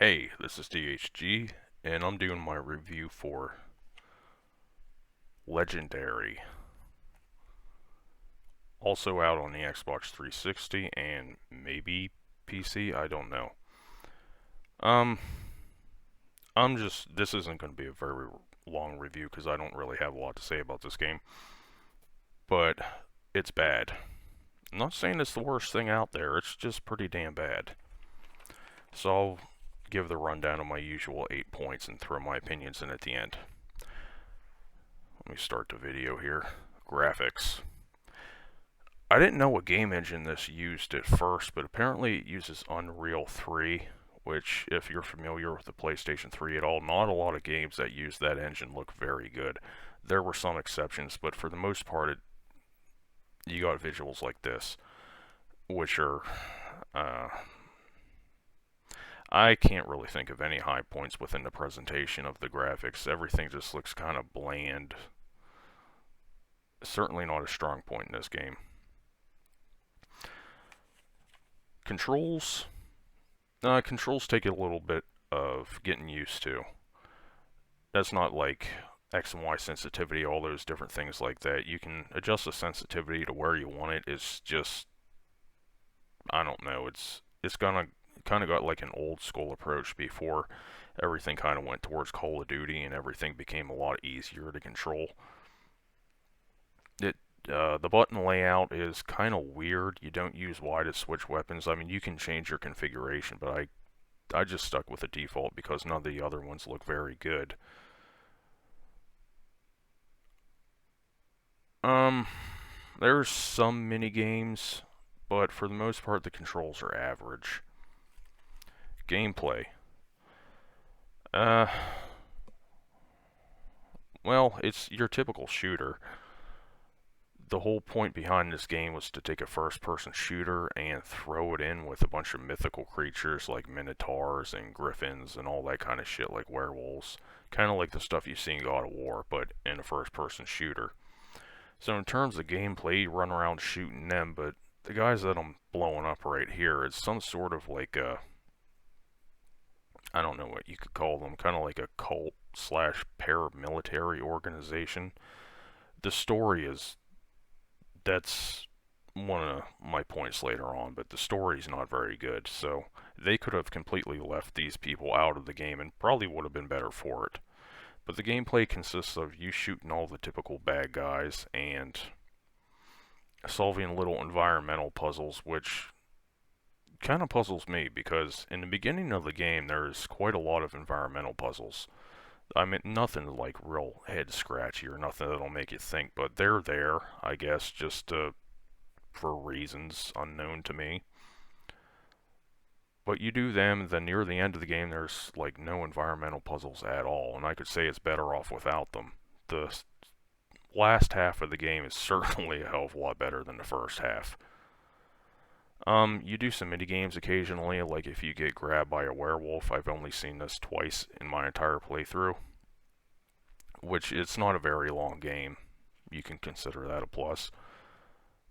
Hey, this is DHG, and I'm doing my review for Legendary. Also out on the Xbox 360 and maybe PC, I don't know. Um, this isn't going to be a very long review because I don't really have a lot to say about this game, but it's bad. I'm not saying it's the worst thing out there, it's just pretty damn bad. So I'll give the rundown of my usual 8 points and throw my opinions in at the end. Let me start the video here. Graphics. I didn't know what game engine this used at first, but apparently it uses Unreal 3, which, if you're familiar with the PlayStation 3 at all, not a lot of games that use that engine look very good. There were some exceptions, but for the most part, you got visuals like this, which are, I can't really think of any high points within the presentation of the graphics. Everything just looks kind of bland. Certainly not a strong point in this game. Controls. Controls take a little bit of getting used to. That's not like X and Y sensitivity, all those different things like that. You can adjust the sensitivity to where you want it. It's just, I don't know. It's gonna kind of got like an old school approach before everything kind of went towards Call of Duty and everything became a lot easier to control. The button layout is kind of weird. You don't use Y to switch weapons. I mean, you can change your configuration, but I just stuck with the default because none of the other ones look very good. There's some mini games, but for the most part, the controls are average. Gameplay. Uh, well, it's your typical shooter. The whole point behind this game was to take a first-person shooter and throw it in with a bunch of mythical creatures like minotaurs and griffins and all that kind of shit, like werewolves. Kind of like the stuff you see in God of War, but in a first-person shooter. So in terms of gameplay, you run around shooting them, but the guys that I'm blowing up right here is some sort of like a, I don't know what you could call them, kind of like a cult slash paramilitary organization. The story is, that's one of my points later on, but the story's not very good, so they could have completely left these people out of the game and probably would have been better for it. But the gameplay consists of you shooting all the typical bad guys and solving little environmental puzzles, which kind of puzzles me because in the beginning of the game there's quite a lot of environmental puzzles. I mean, nothing like real head scratchy or nothing that'll make you think, but they're there, I guess, just for reasons unknown to me. But you do them, then near the end of the game there's like no environmental puzzles at all, and I could say it's better off without them. The last half of the game is certainly a hell of a lot better than the first half. You do some mini games occasionally, like if you get grabbed by a werewolf. I've only seen this twice in my entire playthrough, which it's not a very long game. You can consider that a plus.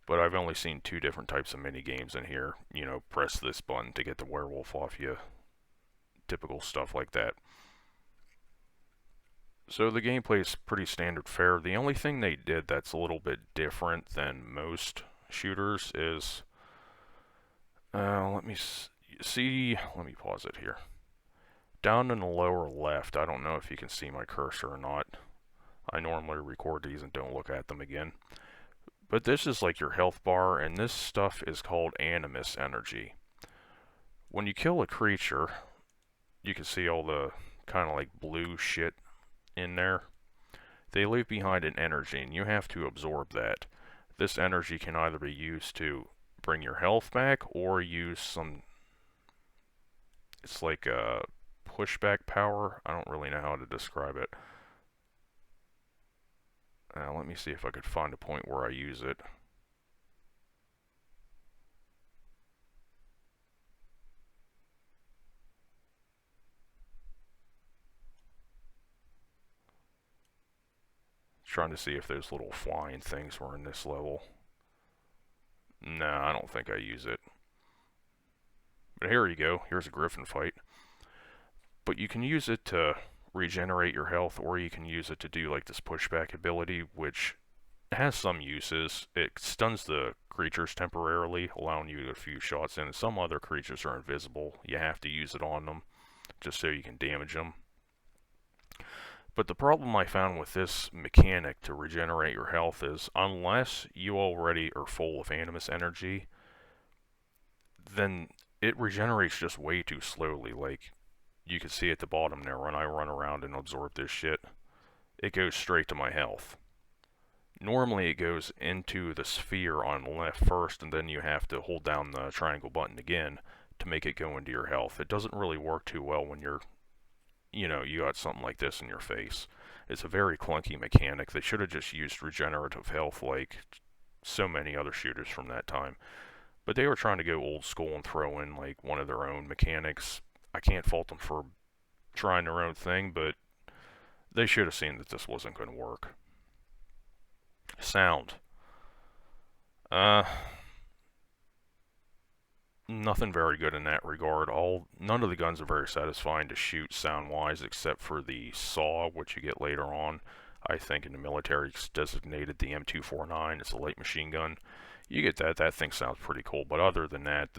But I've only seen two different types of mini games in here. You know, press this button to get the werewolf off you. Typical stuff like that. So the gameplay is pretty standard fare. The only thing they did that's a little bit different than most shooters is let me see. Let me pause it here. Down in the lower left, I don't know if you can see my cursor or not. I normally record these and don't look at them again. But this is like your health bar, and this stuff is called animus energy. When you kill a creature, you can see all the kind of like blue shit in there. They leave behind an energy, and you have to absorb that. This energy can either be used to bring your health back or use some, it's like a pushback power. I don't really know how to describe it. Let me see if I could find a point where I use it. Trying to see if those little flying things were in this level. No, I don't think I use it. But here you go. Here's a griffin fight. But you can use it to regenerate your health, or you can use it to do like this pushback ability, which has some uses. It stuns the creatures temporarily, allowing you to get a few shots in. And some other creatures are invisible. You have to use it on them just so you can damage them. But the problem I found with this mechanic to regenerate your health is unless you already are full of Animus energy, then it regenerates just way too slowly. Like, you can see at the bottom there, when I run around and absorb this shit, it goes straight to my health. Normally it goes into the sphere on the left first, and then you have to hold down the triangle button again to make it go into your health. It doesn't really work too well when you're, you got something like this in your face. It's a very clunky mechanic. They should have just used regenerative health like so many other shooters from that time. But they were trying to go old school and throw in like one of their own mechanics. I can't fault them for trying their own thing, but they should have seen that this wasn't going to work. Sound. Nothing very good in that regard. None of the guns are very satisfying to shoot sound-wise, except for the SAW, which you get later on. I think in the military it's designated the M249. It's a light machine gun. You get that. That thing sounds pretty cool. But other than that,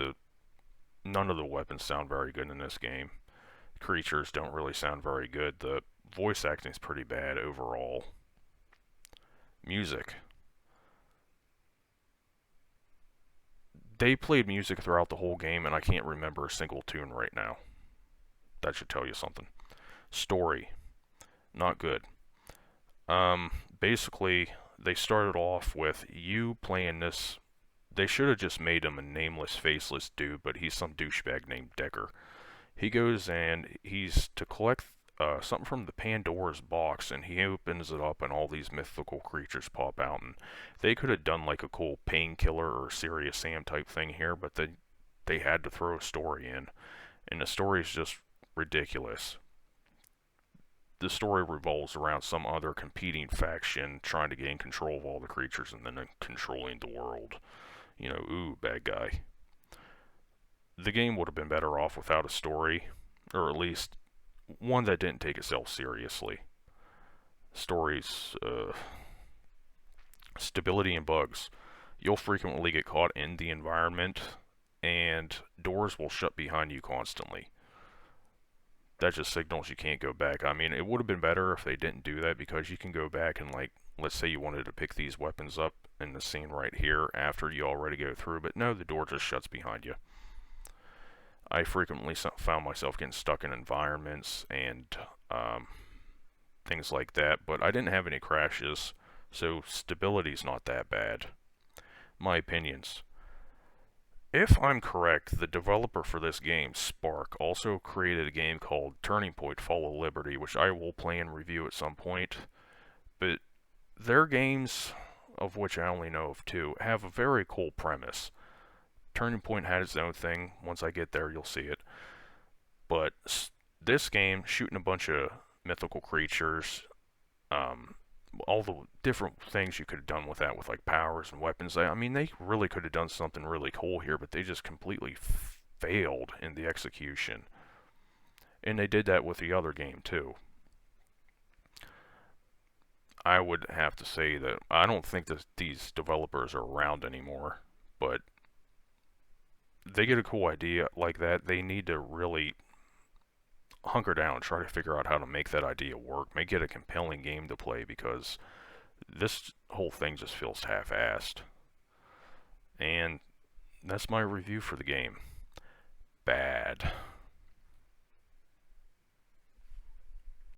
none of the weapons sound very good in this game. Creatures don't really sound very good. The voice acting is pretty bad overall. Music. They played music throughout the whole game, and I can't remember a single tune right now. That should tell you something. Story. Not good. Basically, they started off with you playing this. They should have just made him a nameless, faceless dude, but he's some douchebag named Decker. He goes and he's to collect something from the Pandora's box, and he opens it up, and all these mythical creatures pop out. And they could have done like a cool Painkiller or Serious Sam type thing here, but they had to throw a story in, and the story is just ridiculous. The story revolves around some other competing faction trying to gain control of all the creatures and then controlling the world. Ooh, bad guy. The game would have been better off without a story, or at least one that didn't take itself seriously. Stories, stability and bugs. You'll frequently get caught in the environment, and doors will shut behind you constantly. That just signals you can't go back. I mean, it would have been better if they didn't do that, because you can go back and, like, let's say you wanted to pick these weapons up in the scene right here after you already go through, but no, the door just shuts behind you. I frequently found myself getting stuck in environments and things like that, but I didn't have any crashes, so stability's not that bad. My opinions. If I'm correct, the developer for this game, Spark, also created a game called Turning Point Fall of Liberty, which I will play and review at some point, but their games, of which I only know of two, have a very cool premise. Turning Point had its own thing. Once I get there, you'll see it. But this game, shooting a bunch of mythical creatures, all the different things you could have done with that, with like powers and weapons. I mean, they really could have done something really cool here, but they just completely failed in the execution. And they did that with the other game too. I would have to say that I don't think that these developers are around anymore, but they get a cool idea like that, they need to really hunker down and try to figure out how to make that idea work, make it a compelling game to play, because this whole thing just feels half-assed. And that's my review for the game. Bad.